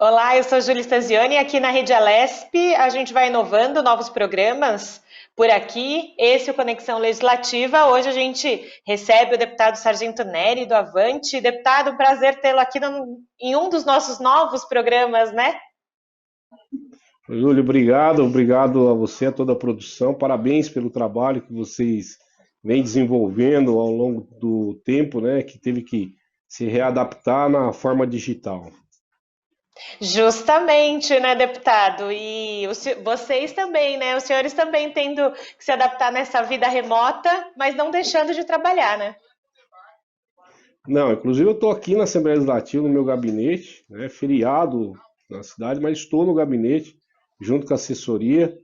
Olá, eu sou Júlia Stasioni e aqui na Rede Alesp a gente vai inovando novos programas por aqui. Esse é o Conexão Legislativa. Hoje a gente recebe o deputado Sargento Nery do Avante. Deputado, prazer tê-lo aqui em um dos nossos novos programas, né? Júlio, obrigado a você, a toda a produção. Parabéns pelo trabalho que vocês vêm desenvolvendo ao longo do tempo, né? Que teve que se readaptar na forma digital. Justamente, né, deputado? E vocês também, né? Os senhores também tendo que se adaptar nessa vida remota, mas não deixando de trabalhar, né? Não, inclusive eu estou aqui na Assembleia Legislativa, no meu gabinete, né? Feriado na cidade, mas estou no gabinete junto com a assessoria.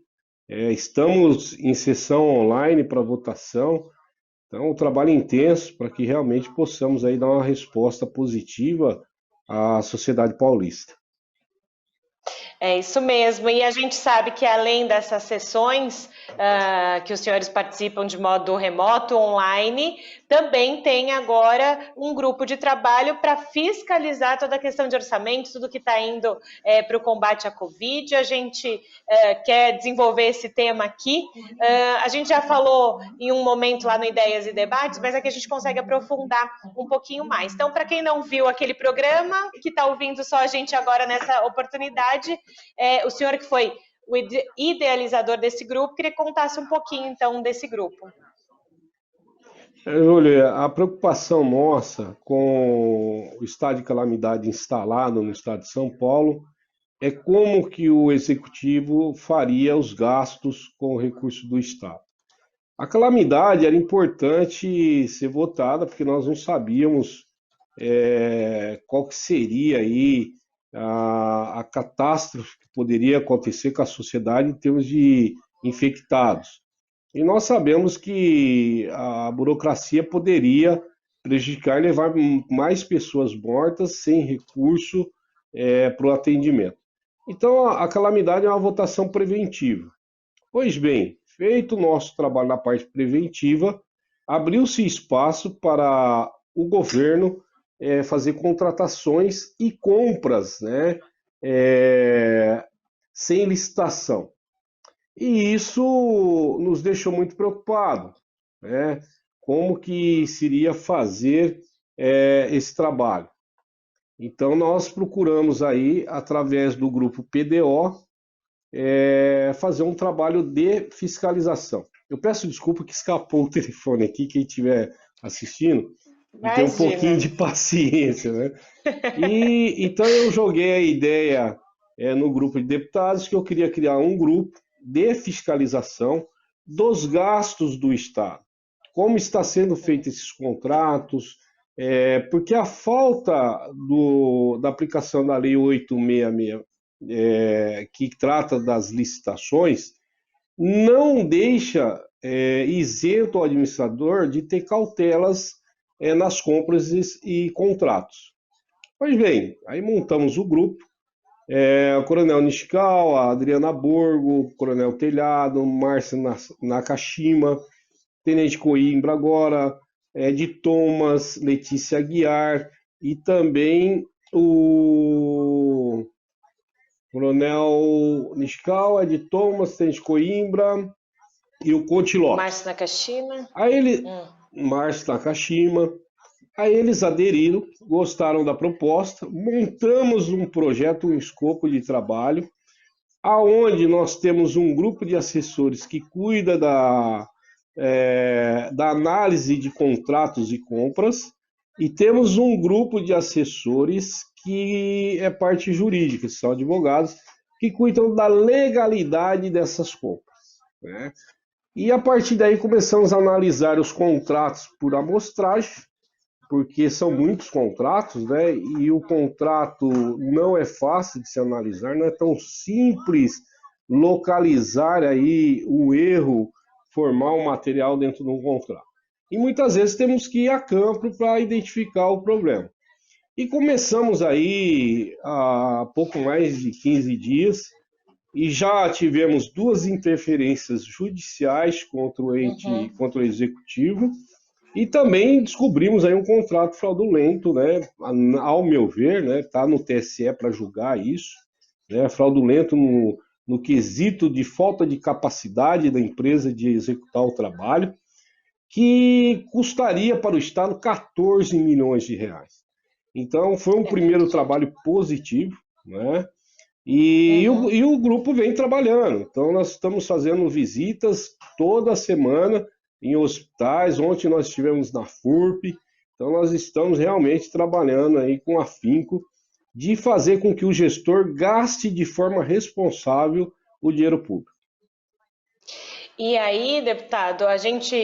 Estamos em sessão online para votação. Então, o trabalho é intenso para que realmente possamos aí dar uma resposta positiva à sociedade paulista. É isso mesmo, e a gente sabe que além dessas sessões que os senhores participam de modo remoto, online, também tem agora um grupo de trabalho para fiscalizar toda a questão de orçamento, tudo que está indo para o combate à Covid. A gente quer desenvolver esse tema aqui. A gente já falou em um momento lá no Ideias e Debates, mas aqui a gente consegue aprofundar um pouquinho mais. Então, para quem não viu aquele programa, que está ouvindo só a gente agora nessa oportunidade, o senhor que foi o idealizador desse grupo, queria que contasse um pouquinho, então, desse grupo. Júlia, a preocupação nossa com o estado de calamidade instalado no estado de São Paulo é como que o executivo faria os gastos com o recurso do estado. A calamidade era importante ser votada porque nós não sabíamos qual que seria aí a catástrofe que poderia acontecer com a sociedade em termos de infectados. E nós sabemos que a burocracia poderia prejudicar e levar mais pessoas mortas sem recurso para o atendimento. Então, a calamidade é uma votação preventiva. Pois bem, feito o nosso trabalho na parte preventiva, abriu-se espaço para o governo fazer contratações e compras, né, sem licitação. E isso nos deixou muito preocupados, né? Como que seria fazer esse trabalho? Então nós procuramos aí, através do grupo PDO, fazer um trabalho de fiscalização. Eu peço desculpa que escapou o telefone aqui, quem estiver assistindo, e ter um Imagina. pouquinho de paciência, né? E então eu joguei a ideia no grupo de deputados que eu queria criar um grupo de fiscalização dos gastos do Estado. Como está sendo feito esses contratos, porque a falta da aplicação da Lei 866, que trata das licitações, não deixa isento o administrador de ter cautelas nas compras e contratos. Pois bem, aí montamos o grupo, o Coronel Niscal, a Adriana Borgo, o Coronel Telhado, Márcio Nakashima, Tenente Coimbra agora, de Thomas, Letícia Aguiar e também o Coronel Niscal, de Thomas, Tenente Coimbra e o Conte Márcio Lopes. Nakashima. Aí Márcio Nakashima. Aí eles aderiram, gostaram da proposta, montamos um projeto, um escopo de trabalho, aonde nós temos um grupo de assessores que cuida da análise de contratos e compras, e temos um grupo de assessores que é parte jurídica, são advogados, que cuidam da legalidade dessas compras, né? E a partir daí começamos a analisar os contratos por amostragem, porque são muitos contratos, né? E o contrato não é fácil de se analisar, não é tão simples localizar aí o erro formal material dentro de um contrato. E muitas vezes temos que ir a campo para identificar o problema. E começamos aí há pouco mais de 15 dias e já tivemos 2 interferências judiciais contra o ente, contra o executivo. E também descobrimos aí um contrato fraudulento, né? Ao meu ver, né? Está no TSE para julgar isso, né? Fraudulento no quesito de falta de capacidade da empresa de executar o trabalho, que custaria para o Estado 14 milhões de reais. Então, foi um primeiro trabalho positivo, né? Uhum. E o grupo vem trabalhando. Então, nós estamos fazendo visitas toda semana em hospitais. Ontem nós estivemos na FURP. Então, nós estamos realmente trabalhando aí com afinco de fazer com que o gestor gaste de forma responsável o dinheiro público. E aí, deputado, a gente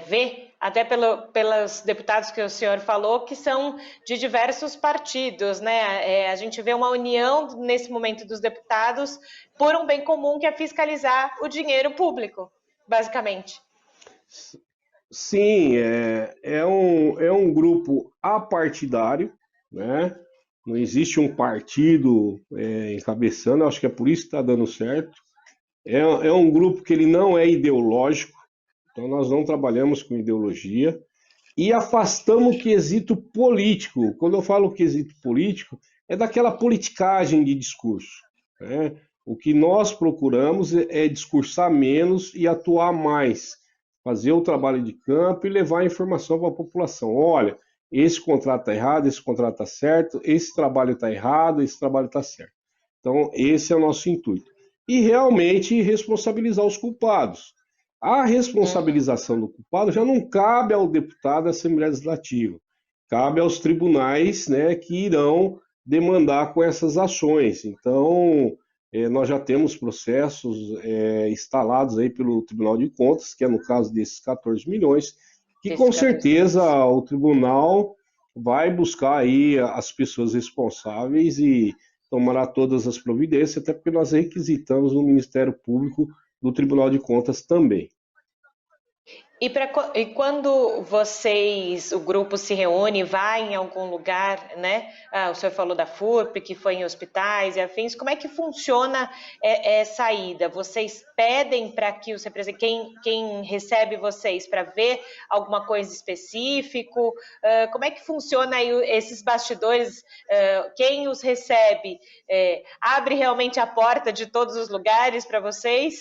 vê, até pelos deputados que o senhor falou, que são de diversos partidos, né? A gente vê uma união nesse momento dos deputados por um bem comum que é fiscalizar o dinheiro público, basicamente. Sim, é um grupo apartidário, né? Não existe um partido encabeçando, acho que é por isso que está dando certo. É um grupo que ele não é ideológico, então nós não trabalhamos com ideologia e afastamos o quesito político. Quando eu falo quesito político, é daquela politicagem de discurso, né? O que nós procuramos é discursar menos e atuar mais, fazer o trabalho de campo e levar a informação para a população. Olha, esse contrato está errado, esse contrato está certo, esse trabalho está errado, esse trabalho está certo. Então, esse é o nosso intuito. E realmente responsabilizar os culpados. A Uhum. responsabilização do culpado já não cabe ao deputado da Assembleia Legislativa, cabe aos tribunais, né, que irão demandar com essas ações. Então, nós já temos processos instalados aí pelo Tribunal de Contas, que é no caso desses 14 milhões, que com Desses 14 certeza milhões. o tribunal vai buscar aí as pessoas responsáveis e tomará todas as providências, até porque nós requisitamos no Ministério Público do Tribunal de Contas também. E quando vocês, o grupo se reúne, vai em algum lugar, né? O senhor falou da FURP, que foi em hospitais e afins. Como é que funciona essa ida? Vocês pedem para que os representantes, quem recebe vocês, para ver alguma coisa específico? Como é que funciona aí esses bastidores? Quem os recebe abre realmente a porta de todos os lugares para vocês?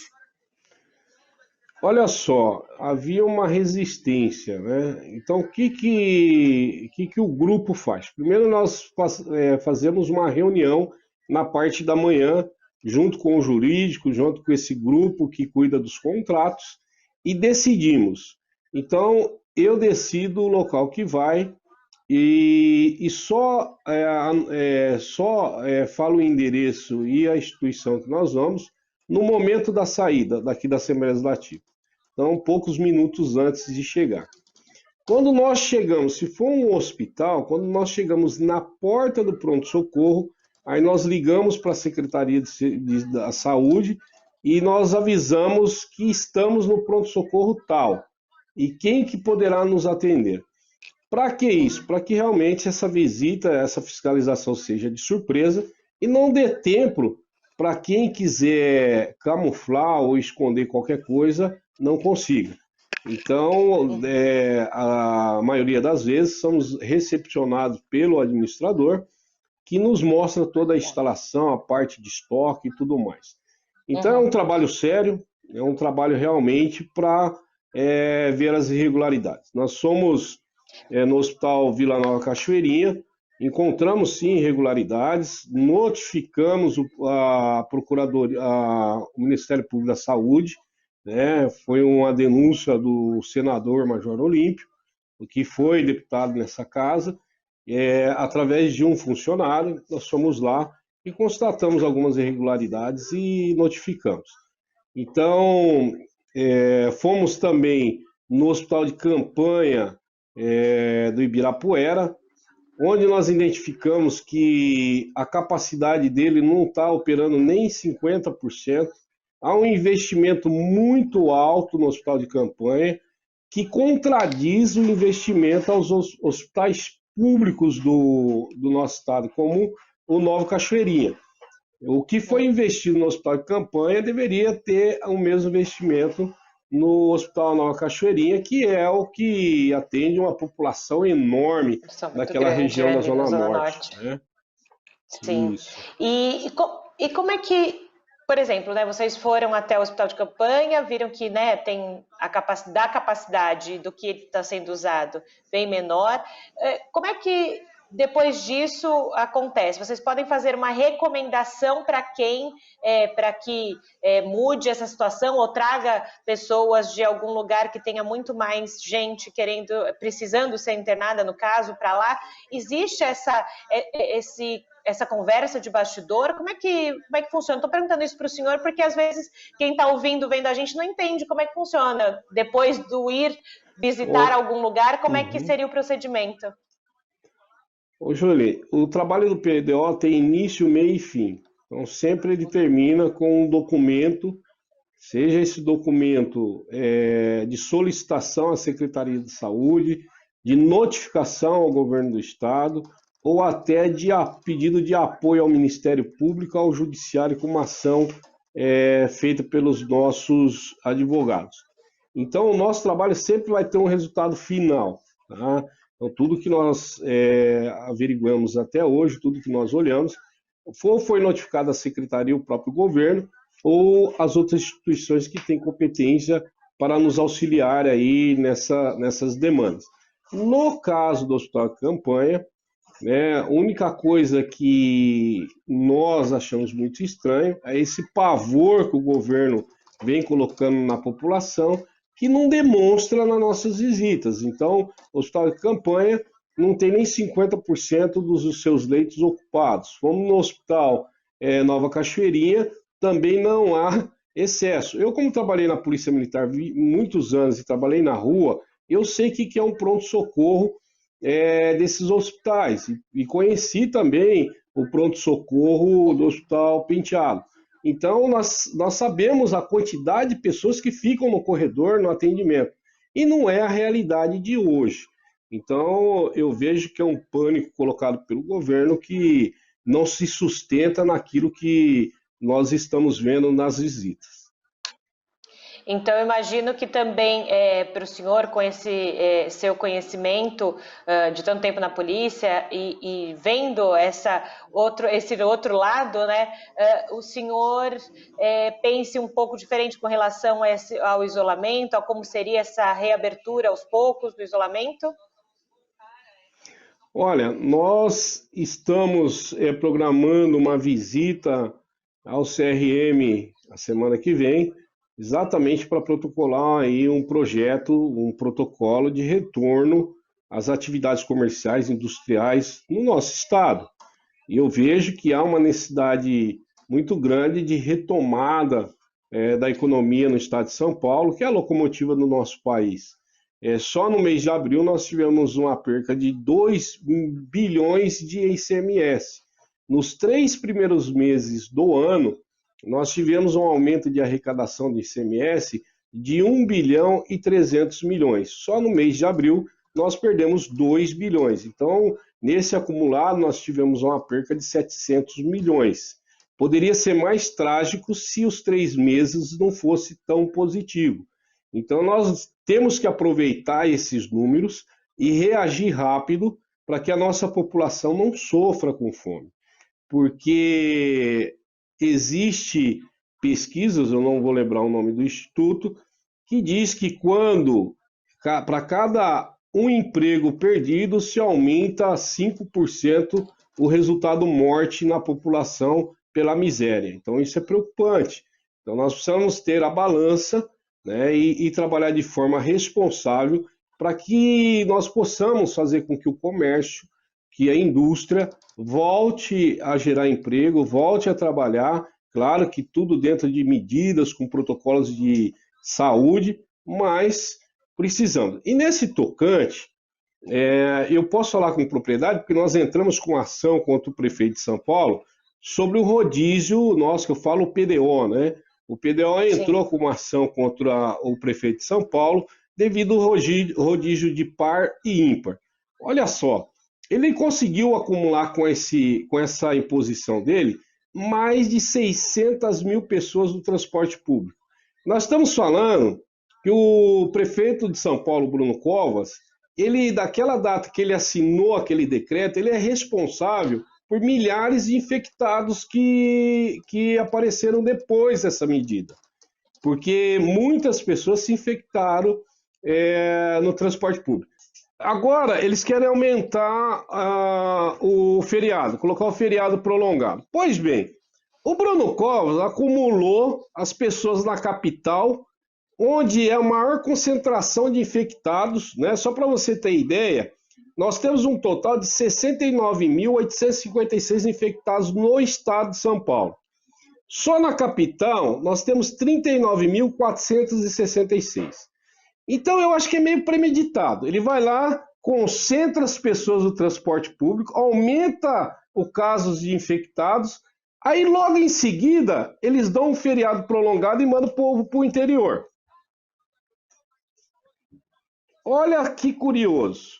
Olha só, havia uma resistência, né? Então, que o grupo faz? Primeiro, nós fazemos uma reunião na parte da manhã, junto com o jurídico, junto com esse grupo que cuida dos contratos, e decidimos. Então, eu decido o local que vai e só falo o endereço e a instituição que nós vamos no momento da saída daqui da Assembleia Legislativa. Então, poucos minutos antes de chegar. Quando nós chegamos, se for um hospital, quando nós chegamos na porta do pronto-socorro, aí nós ligamos para a Secretaria da Saúde e nós avisamos que estamos no pronto-socorro tal e quem que poderá nos atender. Para que isso? Para que realmente essa visita, essa fiscalização seja de surpresa e não dê tempo para quem quiser camuflar ou esconder qualquer coisa, não consiga. Então, a maioria das vezes, somos recepcionados pelo administrador, que nos mostra toda a instalação, a parte de estoque e tudo mais. Então, é Uhum. um trabalho sério, é um trabalho realmente para ver as irregularidades. Nós somos no Hospital Vila Nova Cachoeirinha, encontramos sim irregularidades, notificamos a Procuradoria, o Ministério Público da Saúde, né? Foi uma denúncia do senador Major Olímpio, que foi deputado nessa casa, através de um funcionário, nós fomos lá e constatamos algumas irregularidades e notificamos. Então, fomos também no hospital de campanha do Ibirapuera, onde nós identificamos que a capacidade dele não está operando nem 50%. Há um investimento muito alto no hospital de campanha, que contradiz o investimento aos hospitais públicos do nosso estado, como o Novo Cachoeirinha. O que foi investido no hospital de campanha deveria ter o mesmo investimento no Hospital Nova Cachoeirinha, que é o que atende uma população enorme São muito daquela grande região da ali na Zona Zona Norte, Norte. né? Sim. Isso. E como é que, por exemplo, né, vocês foram até o hospital de campanha, viram que, né, tem a capacidade do que está sendo usado bem menor. Como é que depois disso acontece? Vocês podem fazer uma recomendação para quem, para que mude essa situação ou traga pessoas de algum lugar que tenha muito mais gente precisando ser internada, no caso, para lá? Existe essa conversa de bastidor? Como é que funciona? Estou perguntando isso para o senhor porque às vezes quem está ouvindo, vendo a gente não entende como é que funciona. Depois do ir visitar algum lugar, como é que Uhum. seria o procedimento? Ô, Jolie, o trabalho do PDO tem início, meio e fim. Então, sempre ele termina com um documento, seja esse documento de solicitação à Secretaria de Saúde, de notificação ao governo do Estado, ou até de pedido de apoio ao Ministério Público, ao Judiciário, com uma ação feita pelos nossos advogados. Então, o nosso trabalho sempre vai ter um resultado final, tá? Então, tudo que nós averiguamos até hoje, tudo que nós olhamos, foi notificado à Secretaria, o próprio governo, ou as outras instituições que têm competência para nos auxiliar aí nessas demandas. No caso do Hospital de Campanha, né, a única coisa que nós achamos muito estranho é esse pavor que o governo vem colocando na população, que não demonstra nas nossas visitas. Então, o Hospital de Campanha não tem nem 50% dos seus leitos ocupados. Como no Hospital Nova Cachoeirinha, também não há excesso. Eu, como trabalhei na Polícia Militar muitos anos e trabalhei na rua, eu sei o que é um pronto-socorro desses hospitais. E conheci também o pronto-socorro do Hospital Penteado. Então, nós sabemos a quantidade de pessoas que ficam no corredor, no atendimento. E não é a realidade de hoje. Então, eu vejo que é um pânico colocado pelo governo que não se sustenta naquilo que nós estamos vendo nas visitas. Então, eu imagino que também para o senhor, com esse seu conhecimento de tanto tempo na polícia e vendo esse outro lado, né, o senhor pense um pouco diferente com relação ao isolamento, a como seria essa reabertura aos poucos do isolamento? Olha, nós estamos programando uma visita ao CRM a semana que vem, exatamente para protocolar aí um projeto, um protocolo de retorno às atividades comerciais, industriais no nosso estado. E eu vejo que há uma necessidade muito grande de retomada da economia no estado de São Paulo, que é a locomotiva do nosso país. Só no mês de abril nós tivemos uma perca de 2 bilhões de ICMS. Nos 3 primeiros meses do ano, nós tivemos um aumento de arrecadação de ICMS de 1 bilhão e 300 milhões. Só no mês de abril nós perdemos 2 bilhões. Então, nesse acumulado, nós tivemos uma perca de 700 milhões. Poderia ser mais trágico se os 3 meses não fosse tão positivo. Então, nós temos que aproveitar esses números e reagir rápido para que a nossa população não sofra com fome. Porque existe pesquisas, eu não vou lembrar o nome do instituto, que diz que para cada um emprego perdido, se aumenta 5% o resultado morte na população pela miséria. Então, isso é preocupante. Então, nós precisamos ter a balança, né, e trabalhar de forma responsável para que nós possamos fazer com que o comércio, que a indústria volte a gerar emprego, volte a trabalhar, claro que tudo dentro de medidas, com protocolos de saúde, mas precisamos. E nesse tocante, eu posso falar com propriedade, porque nós entramos com ação contra o prefeito de São Paulo sobre o rodízio nosso, que eu falo o PDO, né? O PDO entrou com uma ação contra o prefeito de São Paulo devido ao rodízio de par e ímpar. Olha só, ele conseguiu acumular com essa imposição dele mais de 600 mil pessoas no transporte público. Nós estamos falando que o prefeito de São Paulo, Bruno Covas, ele, daquela data que ele assinou aquele decreto, ele é responsável por milhares de infectados que apareceram depois dessa medida, porque muitas pessoas se infectaram no transporte público. Agora, eles querem aumentar o feriado, colocar o feriado prolongado. Pois bem, o Bruno Covas acumulou as pessoas na capital, onde é a maior concentração de infectados, né? Só para você ter ideia, nós temos um total de 69.856 infectados no estado de São Paulo. Só na capital, nós temos 39.466. Então, eu acho que é meio premeditado. Ele vai lá, concentra as pessoas no transporte público, aumenta o caso de infectados, aí logo em seguida, eles dão um feriado prolongado e mandam o povo para o interior. Olha que curioso.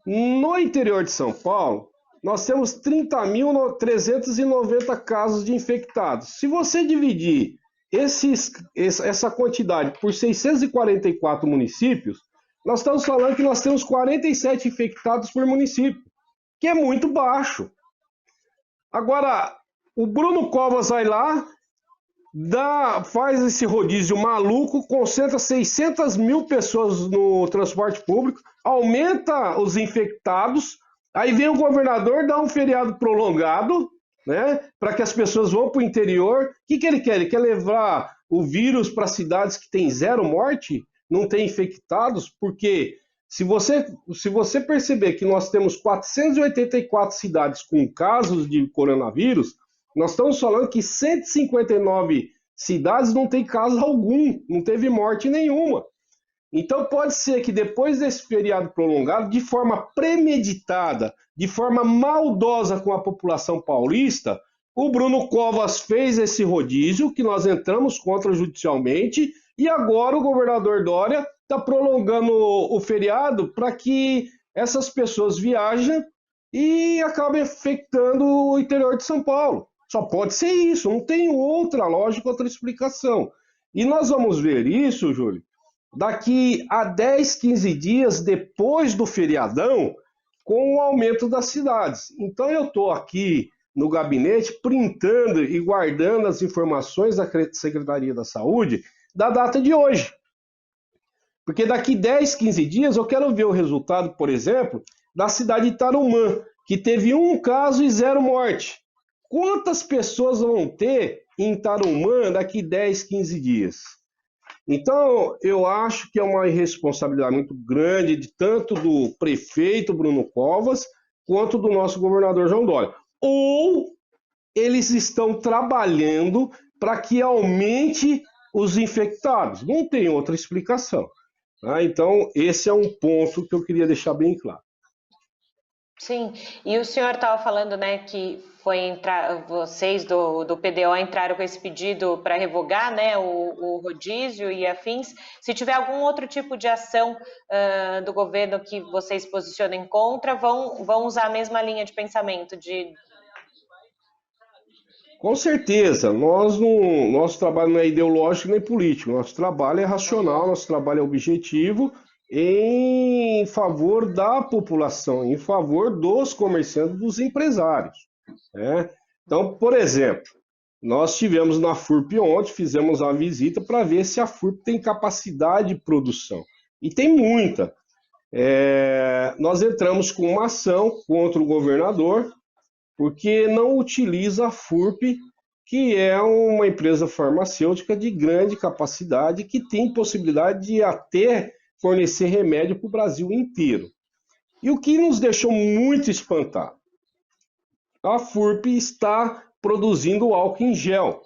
No interior de São Paulo, nós temos 30.390 casos de infectados. Se você dividir essa quantidade por 644 municípios, nós estamos falando que nós temos 47 infectados por município, que é muito baixo. Agora, o Bruno Covas vai lá, faz esse rodízio maluco, concentra 600 mil pessoas no transporte público, aumenta os infectados, aí vem o governador, dá um feriado prolongado, né, para que as pessoas vão para o interior. O que ele quer? Ele quer levar o vírus para cidades que tem zero morte, não tem infectados, porque se você perceber que nós temos 484 cidades com casos de coronavírus, nós estamos falando que 159 cidades não tem caso algum, não teve morte nenhuma. Então pode ser que depois desse feriado prolongado, de forma premeditada, de forma maldosa com a população paulista, o Bruno Covas fez esse rodízio, que nós entramos contra judicialmente, e agora o governador Dória está prolongando o feriado para que essas pessoas viajem e acabem infectando o interior de São Paulo. Só pode ser isso, não tem outra lógica, outra explicação. E nós vamos ver isso, Júlio, daqui a 10, 15 dias depois do feriadão, com o aumento das cidades. Então eu estou aqui no gabinete printando e guardando as informações da Secretaria da Saúde da data de hoje. Porque daqui 10, 15 dias eu quero ver o resultado, por exemplo, da cidade de Tarumã, que teve 1 caso e 0 morte. Quantas pessoas vão ter em Tarumã daqui 10, 15 dias? Então, eu acho que é uma irresponsabilidade muito grande de tanto do prefeito Bruno Covas quanto do nosso governador João Dória. Ou eles estão trabalhando para que aumente os infectados. Não tem outra explicação. Tá? Então, esse é um ponto que eu queria deixar bem claro. Sim, e o senhor estava falando, né, que vocês do PDO entraram com esse pedido para revogar, né, o rodízio e afins. Se tiver algum outro tipo de ação do governo que vocês posicionem contra, vão usar a mesma linha de pensamento de... Com certeza, nosso trabalho não é ideológico nem político, nosso trabalho é racional, nosso trabalho é objetivo, em favor da população, em favor dos comerciantes, dos empresários. Né? Então, por exemplo, nós tivemos na FURP ontem, fizemos uma visita para ver se a FURP tem capacidade de produção. E tem muita. Nós entramos com uma ação contra o governador, porque não utiliza a FURP, que é uma empresa farmacêutica de grande capacidade, que tem possibilidade de até fornecer remédio para o Brasil inteiro. E o que nos deixou muito espantado? A FURP está produzindo álcool em gel.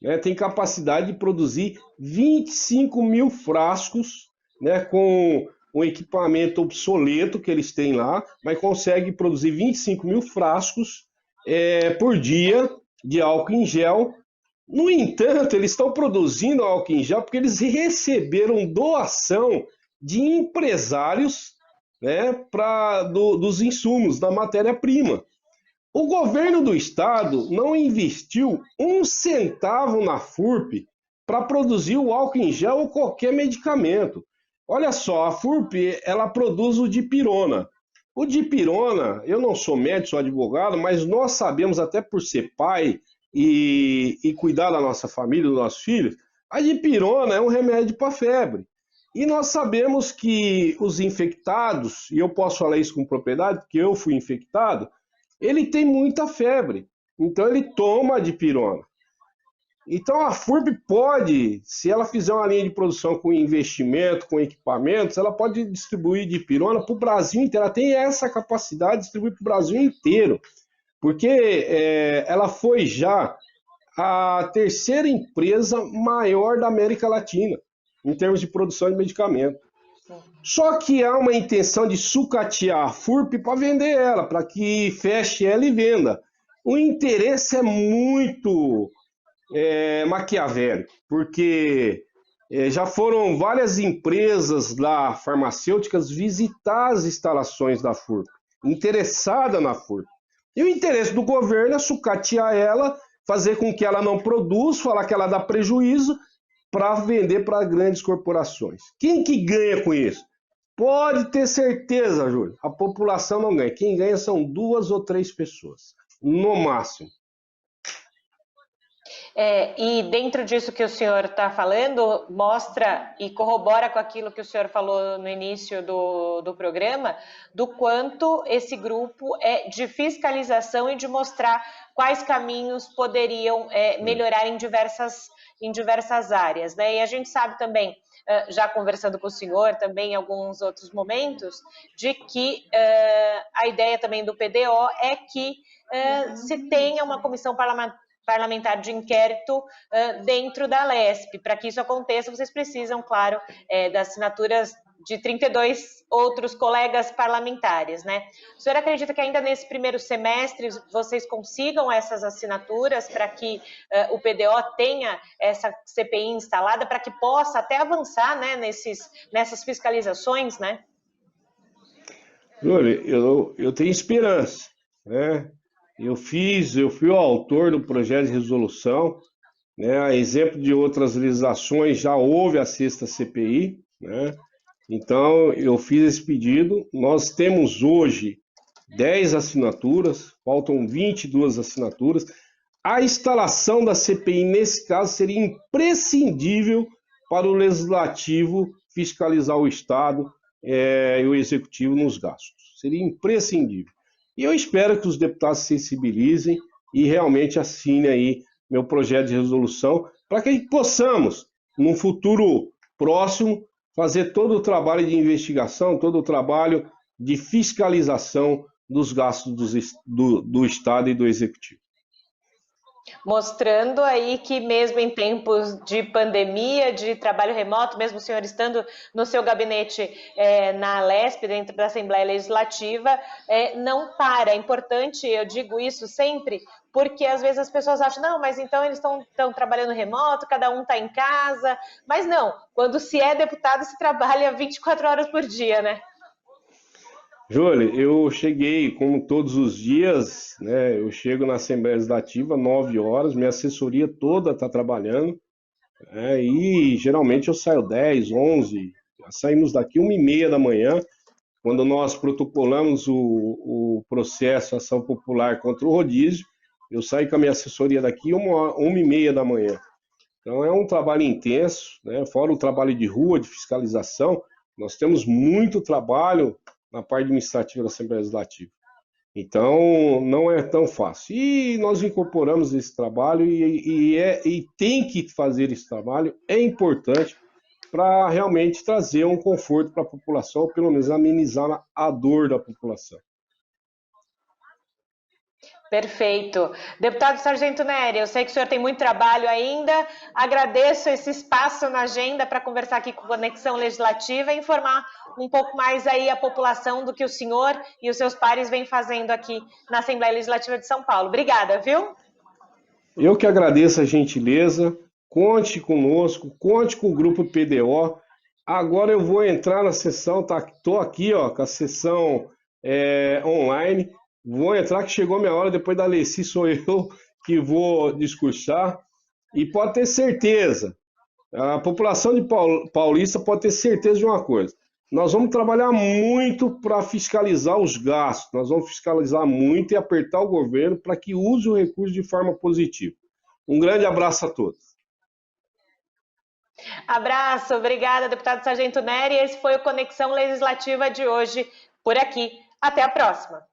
Né? Tem capacidade de produzir 25 mil frascos, né, com um equipamento obsoleto que eles têm lá, mas consegue produzir 25 mil frascos por dia de álcool em gel. No entanto, eles estão produzindo álcool em gel porque eles receberam doação de empresários, né, dos insumos, da matéria-prima. O governo do estado não investiu 1 centavo na FURP para produzir o álcool em gel ou qualquer medicamento. Olha só, a FURP, ela produz o dipirona. O dipirona, eu não sou médico, sou advogado, mas nós sabemos, até por ser pai e cuidar da nossa família, dos nossos filhos, a dipirona é um remédio para febre. E nós sabemos que os infectados, e eu posso falar isso com propriedade, porque eu fui infectado, ele tem muita febre. Então ele toma a dipirona. Então a FURB pode, se ela fizer uma linha de produção com investimento, com equipamentos, ela pode distribuir dipirona para o Brasil inteiro. Ela tem essa capacidade de distribuir para o Brasil inteiro, porque ela foi já a terceira empresa maior da América Latina, em termos de produção de medicamento. Só que há uma intenção de sucatear a FURP para vender ela, para que feche ela e venda. O interesse é muito maquiavélico, porque já foram várias empresas lá, farmacêuticas, visitar as instalações da FURP, interessada na FURP. E o interesse do governo é sucatear ela, fazer com que ela não produza, falar que ela dá prejuízo para vender para grandes corporações. Quem que ganha com isso? Pode ter certeza, Júlio, a população não ganha. Quem ganha são 2 ou 3 pessoas, no máximo. E dentro disso que o senhor está falando, mostra e corrobora com aquilo que o senhor falou no início do programa, do quanto esse grupo é de fiscalização e de mostrar quais caminhos poderiam melhorar em diversas áreas, né? E a gente sabe também, já conversando com o senhor também em alguns outros momentos, de que a ideia também do PDO é que se tenha uma comissão parlamentar de inquérito dentro da Lesp. Para que isso aconteça, vocês precisam, claro, das assinaturas de 32 outros colegas parlamentares, né? O senhor acredita que ainda nesse primeiro semestre vocês consigam essas assinaturas para que o PDO tenha essa CPI instalada, para que possa até avançar, né, nessas fiscalizações, né? Júlio, eu tenho esperança, né? Eu fui o autor do projeto de resolução, né? A exemplo de outras legislações, já houve a sexta CPI, né? Então, eu fiz esse pedido. Nós temos hoje 10 assinaturas, faltam 22 assinaturas. A instalação da CPI, nesse caso, seria imprescindível para o Legislativo fiscalizar o Estado e o Executivo nos gastos. Seria imprescindível. E eu espero que os deputados se sensibilizem e realmente assinem aí meu projeto de resolução para que possamos, num futuro próximo, fazer todo o trabalho de investigação, todo o trabalho de fiscalização dos gastos do Estado e do Executivo. Mostrando aí que mesmo em tempos de pandemia, de trabalho remoto, mesmo o senhor estando no seu gabinete na Lesp, dentro da Assembleia Legislativa, não para. É importante, eu digo isso sempre, porque às vezes as pessoas acham, não, mas então eles estão trabalhando remoto, cada um está em casa. Mas não, quando se é deputado, se trabalha 24 horas por dia, né? Júlio, eu cheguei, como todos os dias, né? Eu chego na Assembleia Legislativa 9 horas, minha assessoria toda está trabalhando, né, e geralmente eu saio 10, 11, saímos daqui 1h30 da manhã, quando nós protocolamos o processo Ação Popular contra o rodízio, eu saio com a minha assessoria daqui 1h30 da manhã. Então é um trabalho intenso, né? Fora o trabalho de rua, de fiscalização, nós temos muito trabalho na parte administrativa da Assembleia Legislativa. Então, não é tão fácil. E nós incorporamos esse trabalho e tem que fazer esse trabalho, é importante para realmente trazer um conforto para a população, ou pelo menos amenizar a dor da população. Perfeito. Deputado Sargento Nery, eu sei que o senhor tem muito trabalho ainda, agradeço esse espaço na agenda para conversar aqui com Conexão Legislativa e informar um pouco mais aí a população do que o senhor e os seus pares vêm fazendo aqui na Assembleia Legislativa de São Paulo. Obrigada, viu? Eu que agradeço a gentileza, conte conosco, conte com o Grupo PDO. Agora eu vou entrar na sessão, estou aqui com a sessão online. Vou entrar, que chegou minha hora, depois da Alessi sou eu que vou discursar. E pode ter certeza, A população de Paulista pode ter certeza de uma coisa. Nós vamos trabalhar muito para fiscalizar os gastos, nós vamos fiscalizar muito e apertar o governo para que use o recurso de forma positiva. Um grande abraço a todos. Abraço, obrigada, deputado Sargento Nery. Esse foi o Conexão Legislativa de hoje por aqui. Até a próxima.